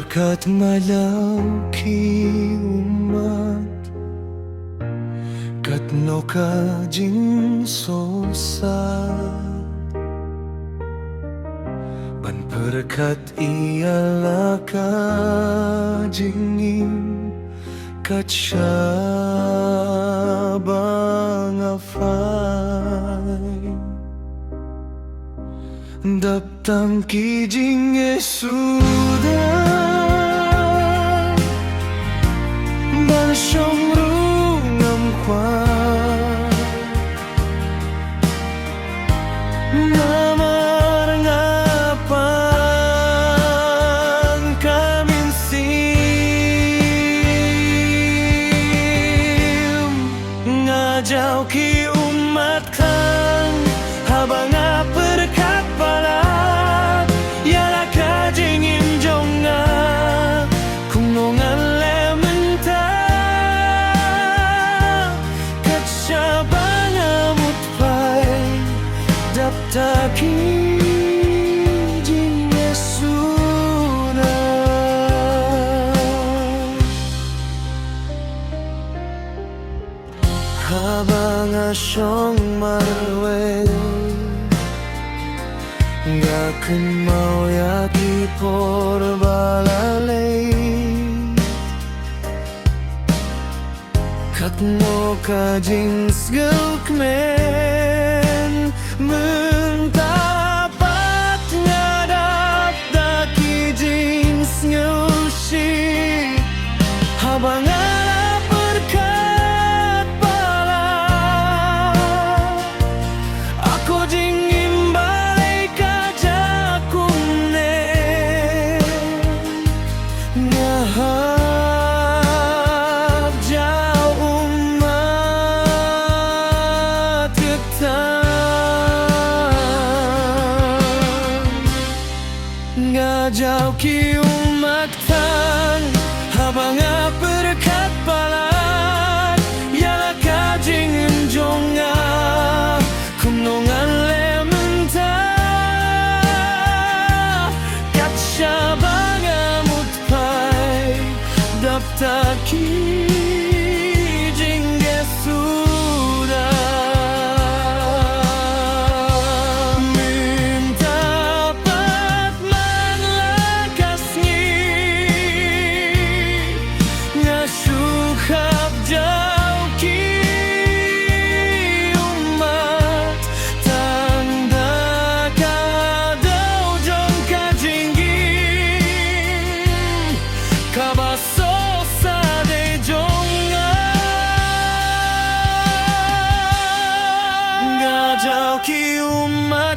berkat malauki umat katno kajing sosa ban berkat ialah kajingin katsabang afay daptang kijing Yesuda ban siyong rungam kwa namarangapan kaminsim ngajau ki umat kang habang berkat balat ialah kajingin jonga kunongan lementa katsabang amutpay daptaki jing Yesuna habang asyong marwel ngaken mau yaki por balalay katmo kajing sgelkmen mentapat ngadap daki jing sngeusi habang ala berkat bala aku jing imbalai kajakumne ngahap jauh umat ketang ngajau ki umat tan habang berkat balat ialah kajing enjonga kumnongan lementa katsabang amutpay daptaki jing Yesuda mintapat manlakasngi ngasukhap jauh ki umat tanda kadau jong kajinggin kabasosa de jonga ngajau ki umat